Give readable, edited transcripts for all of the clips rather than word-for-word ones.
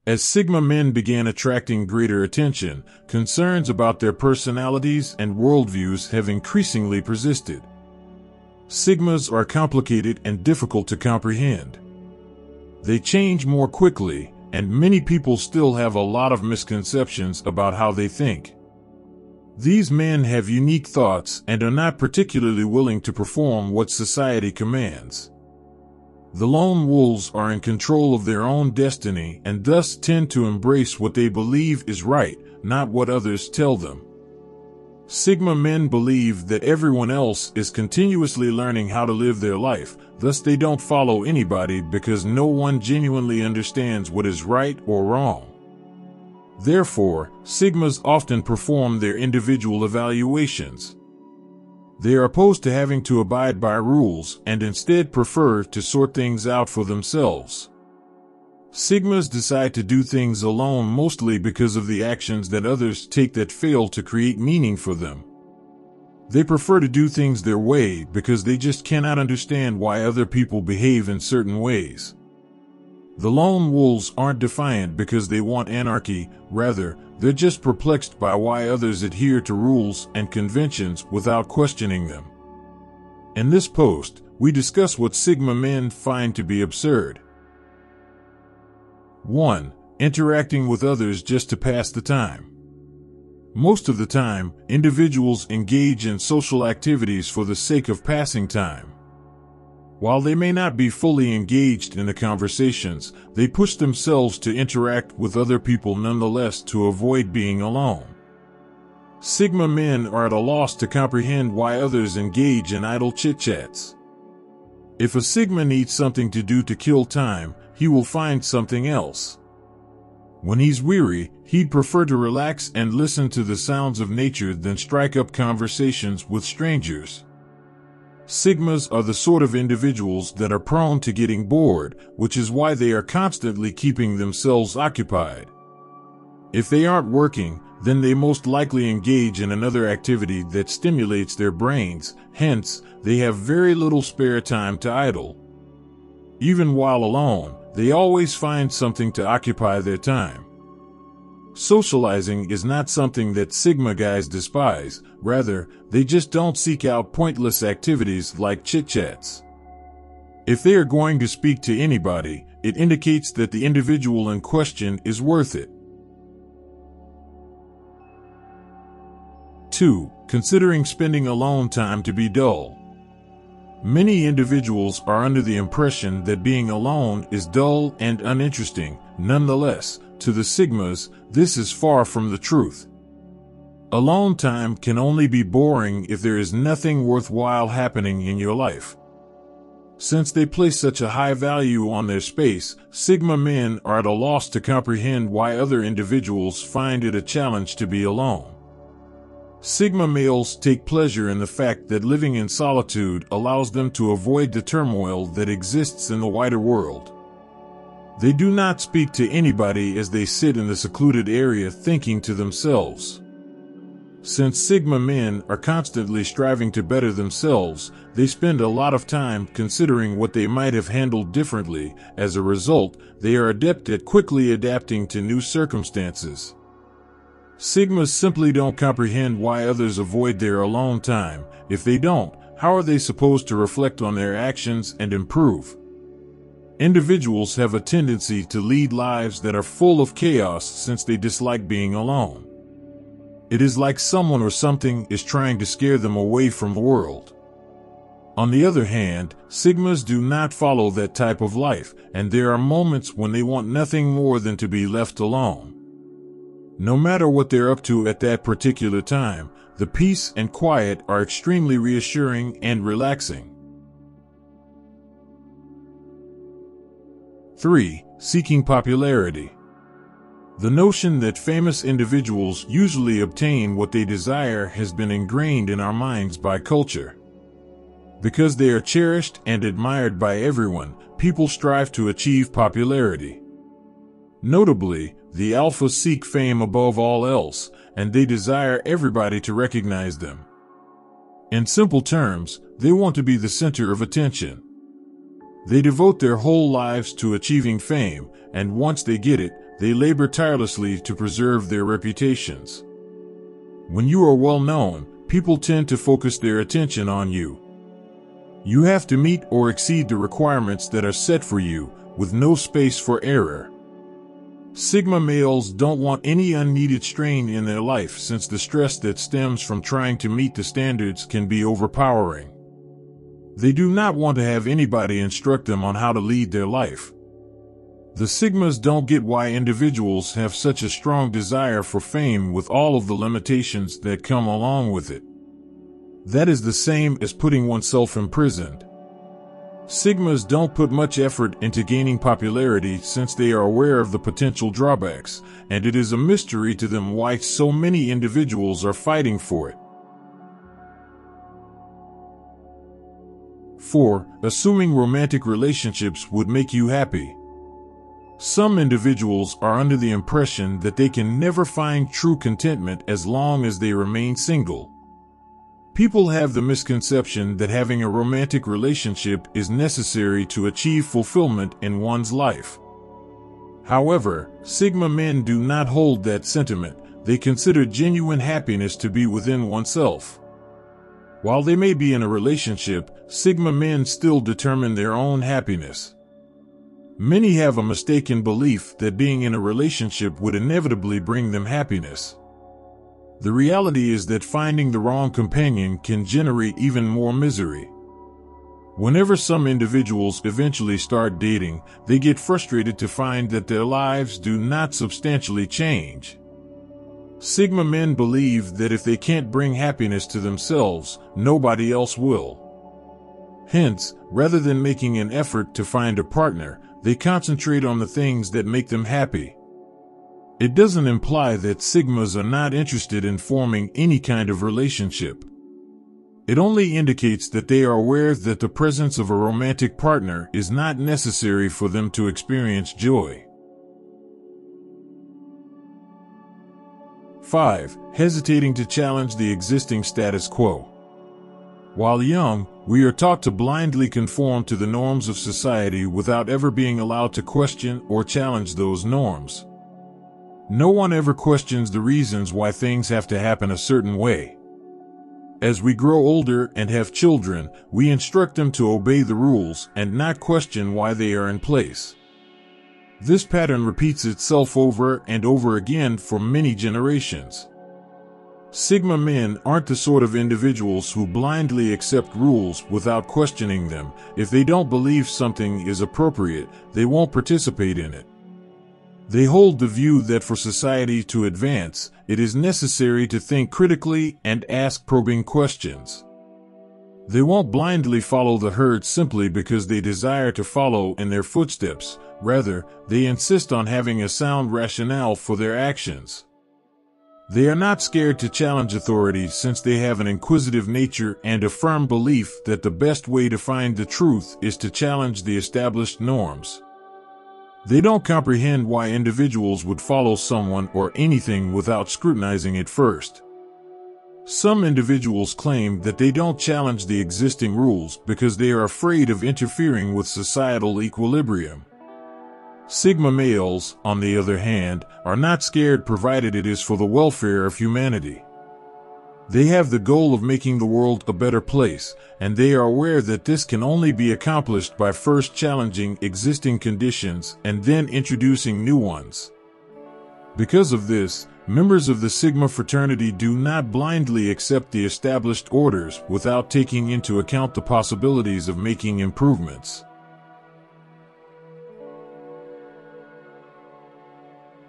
As Sigma men began attracting greater attention, concerns about their personalities and worldviews have increasingly persisted. Sigmas are complicated and difficult to comprehend. They change more quickly, and many people still have a lot of misconceptions about how they think. These men have unique thoughts and are not particularly willing to perform what society commands. The lone wolves are in control of their own destiny and thus tend to embrace what they believe is right, not what others tell them. Sigma men believe that everyone else is continuously learning how to live their life, thus they don't follow anybody because no one genuinely understands what is right or wrong. Therefore, Sigmas often perform their individual evaluations. They are opposed to having to abide by rules and instead prefer to sort things out for themselves. Sigmas decide to do things alone mostly because of the actions that others take that fail to create meaning for them. They prefer to do things their way because they just cannot understand why other people behave in certain ways. The lone wolves aren't defiant because they want anarchy, rather, they're just perplexed by why others adhere to rules and conventions without questioning them. In this post, we discuss what Sigma men find to be absurd. 1. Interacting with others just to pass the time. Most of the time, individuals engage in social activities for the sake of passing time. While they may not be fully engaged in the conversations, they push themselves to interact with other people nonetheless to avoid being alone. Sigma men are at a loss to comprehend why others engage in idle chit-chats. If a Sigma needs something to do to kill time, he will find something else. When he's weary, he'd prefer to relax and listen to the sounds of nature than strike up conversations with strangers. Sigmas are the sort of individuals that are prone to getting bored, which is why they are constantly keeping themselves occupied. If they aren't working, then they most likely engage in another activity that stimulates their brains, hence, they have very little spare time to idle. Even while alone, they always find something to occupy their time. Socializing is not something that Sigma guys despise, rather, they just don't seek out pointless activities like chit-chats. If they are going to speak to anybody, it indicates that the individual in question is worth it. 2. Considering spending alone time to be dull. Many individuals are under the impression that being alone is dull and uninteresting. Nonetheless, to the Sigmas, this is far from the truth. Alone time can only be boring if there is nothing worthwhile happening in your life. Since they place such a high value on their space, Sigma men are at a loss to comprehend why other individuals find it a challenge to be alone. Sigma males take pleasure in the fact that living in solitude allows them to avoid the turmoil that exists in the wider world. They do not speak to anybody as they sit in the secluded area thinking to themselves. Since Sigma men are constantly striving to better themselves, they spend a lot of time considering what they might have handled differently. As a result, they are adept at quickly adapting to new circumstances. Sigmas simply don't comprehend why others avoid their alone time. If they don't, how are they supposed to reflect on their actions and improve? Individuals have a tendency to lead lives that are full of chaos since they dislike being alone. It is like someone or something is trying to scare them away from the world. On the other hand, Sigmas do not follow that type of life, and there are moments when they want nothing more than to be left alone. No matter what they're up to at that particular time, the peace and quiet are extremely reassuring and relaxing. 3. Seeking popularity. The notion that famous individuals usually obtain what they desire has been ingrained in our minds by culture. Because they are cherished and admired by everyone, people strive to achieve popularity. Notably, the alpha seek fame above all else, and they desire everybody to recognize them. In simple terms, they want to be the center of attention. They devote their whole lives to achieving fame, and once they get it, they labor tirelessly to preserve their reputations. When you are well known, people tend to focus their attention on you. You have to meet or exceed the requirements that are set for you, with no space for error. Sigma males don't want any unneeded strain in their life, since the stress that stems from trying to meet the standards can be overpowering. They do not want to have anybody instruct them on how to lead their life. The Sigmas don't get why individuals have such a strong desire for fame with all of the limitations that come along with it. That is the same as putting oneself imprisoned. Sigmas don't put much effort into gaining popularity since they are aware of the potential drawbacks, and it is a mystery to them why so many individuals are fighting for it. 4. Assuming romantic relationships would make you happy. Some individuals are under the impression that they can never find true contentment as long as they remain single. People have the misconception that having a romantic relationship is necessary to achieve fulfillment in one's life. However, Sigma men do not hold that sentiment. They consider genuine happiness to be within oneself. While they may be in a relationship, Sigma men still determine their own happiness. Many have a mistaken belief that being in a relationship would inevitably bring them happiness. The reality is that finding the wrong companion can generate even more misery. Whenever some individuals eventually start dating, they get frustrated to find that their lives do not substantially change. Sigma men believe that if they can't bring happiness to themselves, nobody else will. Hence, rather than making an effort to find a partner, they concentrate on the things that make them happy. It doesn't imply that Sigmas are not interested in forming any kind of relationship. It only indicates that they are aware that the presence of a romantic partner is not necessary for them to experience joy. 5. Hesitating to challenge the existing status quo. While young, we are taught to blindly conform to the norms of society without ever being allowed to question or challenge those norms. No one ever questions the reasons why things have to happen a certain way. As we grow older and have children, we instruct them to obey the rules and not question why they are in place. This pattern repeats itself over and over again for many generations. Sigma men aren't the sort of individuals who blindly accept rules without questioning them. If they don't believe something is appropriate, they won't participate in it. They hold the view that for society to advance, it is necessary to think critically and ask probing questions. They won't blindly follow the herd simply because they desire to follow in their footsteps. Rather, they insist on having a sound rationale for their actions. They are not scared to challenge authority since they have an inquisitive nature and a firm belief that the best way to find the truth is to challenge the established norms. They don't comprehend why individuals would follow someone or anything without scrutinizing it first. Some individuals claim that they don't challenge the existing rules because they are afraid of interfering with societal equilibrium. Sigma males, on the other hand, are not scared provided it is for the welfare of humanity. They have the goal of making the world a better place, and they are aware that this can only be accomplished by first challenging existing conditions and then introducing new ones. Because of this, members of the Sigma fraternity do not blindly accept the established orders without taking into account the possibilities of making improvements.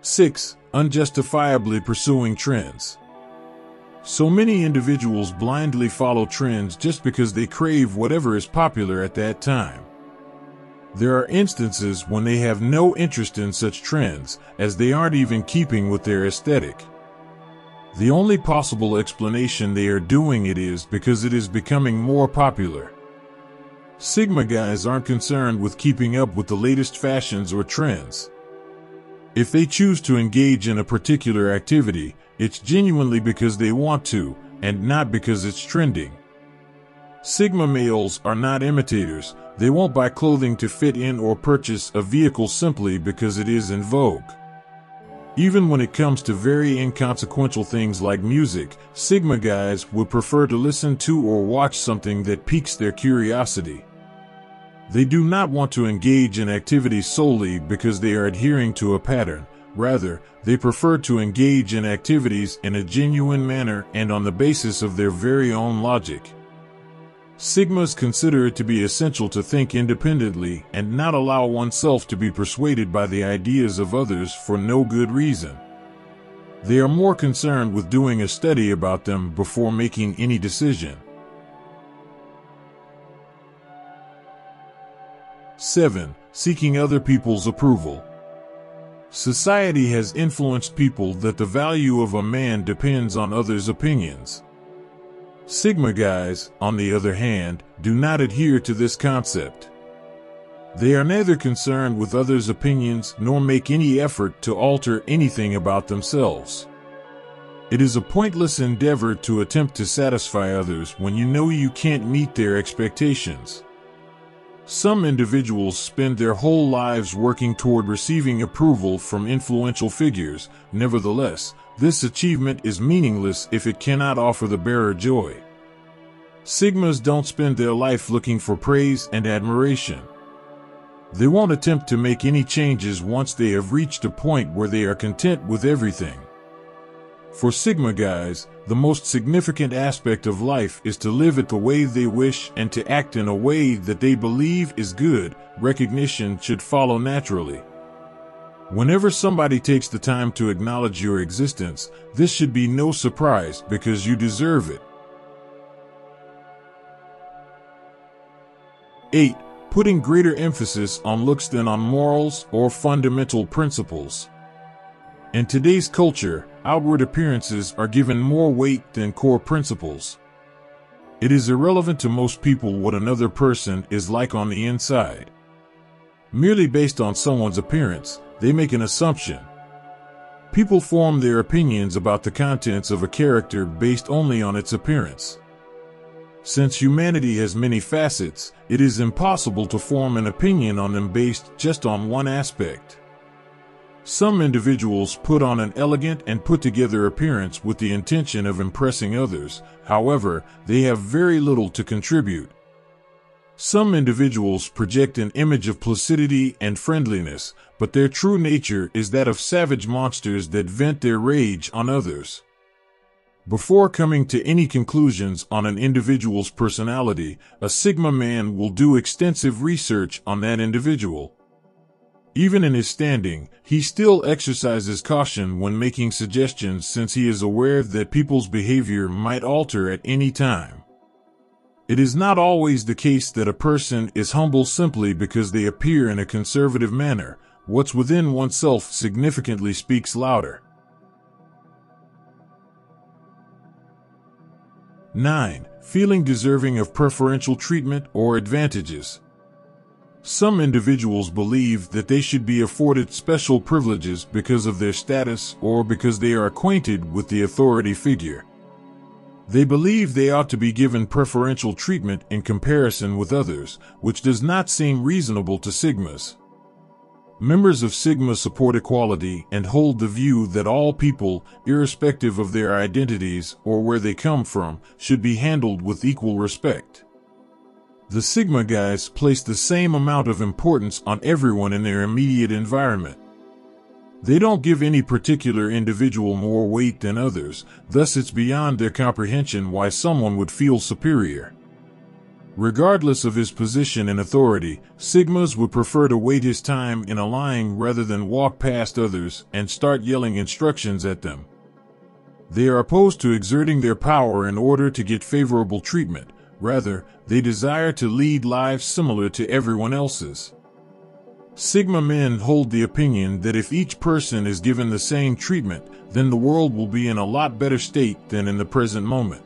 6. Unjustifiably pursuing trends. So many individuals blindly follow trends just because they crave whatever is popular at that time. There are instances when they have no interest in such trends, as they aren't even keeping with their aesthetic. The only possible explanation they are doing it is because it is becoming more popular. Sigma guys aren't concerned with keeping up with the latest fashions or trends. If they choose to engage in a particular activity, it's genuinely because they want to, and not because it's trending. Sigma males are not imitators. They won't buy clothing to fit in or purchase a vehicle simply because it is in vogue. Even when it comes to very inconsequential things like music, Sigma guys would prefer to listen to or watch something that piques their curiosity. They do not want to engage in activities solely because they are adhering to a pattern. Rather, they prefer to engage in activities in a genuine manner and on the basis of their very own logic. Sigmas consider it to be essential to think independently and not allow oneself to be persuaded by the ideas of others for no good reason. They are more concerned with doing a study about them before making any decision. 7. Seeking other people's approval. Society has influenced people that the value of a man depends on others' opinions. Sigma guys, on the other hand, do not adhere to this concept. They are neither concerned with others' opinions nor make any effort to alter anything about themselves. It is a pointless endeavor to attempt to satisfy others when you know you can't meet their expectations. Some individuals spend their whole lives working toward receiving approval from influential figures. Nevertheless, this achievement is meaningless if it cannot offer the bearer joy. Sigmas don't spend their life looking for praise and admiration. They won't attempt to make any changes once they have reached a point where they are content with everything. For Sigma guys, the most significant aspect of life is to live it the way they wish and to act in a way that they believe is good. Recognition should follow naturally. Whenever somebody takes the time to acknowledge your existence, this should be no surprise because you deserve it. 8. Putting greater emphasis on looks than on morals or fundamental principles. In today's culture, outward appearances are given more weight than core principles. It is irrelevant to most people what another person is like on the inside. Merely based on someone's appearance, they make an assumption. People form their opinions about the contents of a character based only on its appearance. Since humanity has many facets, it is impossible to form an opinion on them based just on one aspect. Some individuals put on an elegant and put-together appearance with the intention of impressing others. However, they have very little to contribute. Some individuals project an image of placidity and friendliness, but their true nature is that of savage monsters that vent their rage on others. Before coming to any conclusions on an individual's personality, a Sigma man will do extensive research on that individual. Even in his standing, he still exercises caution when making suggestions since he is aware that people's behavior might alter at any time. It is not always the case that a person is humble simply because they appear in a conservative manner. What's within oneself significantly speaks louder. 9. Feeling deserving of preferential treatment or advantages. Some individuals believe that they should be afforded special privileges because of their status or because they are acquainted with the authority figure. They believe they ought to be given preferential treatment in comparison with others, which does not seem reasonable to Sigmas. Members of Sigma support equality and hold the view that all people, irrespective of their identities or where they come from, should be handled with equal respect. The Sigma guys place the same amount of importance on everyone in their immediate environment. They don't give any particular individual more weight than others, thus it's beyond their comprehension why someone would feel superior. Regardless of his position and authority, Sigmas would prefer to wait his time in a line rather than walk past others and start yelling instructions at them. They are opposed to exerting their power in order to get favorable treatment. Rather, they desire to lead lives similar to everyone else's. Sigma men hold the opinion that if each person is given the same treatment, then the world will be in a lot better state than in the present moment.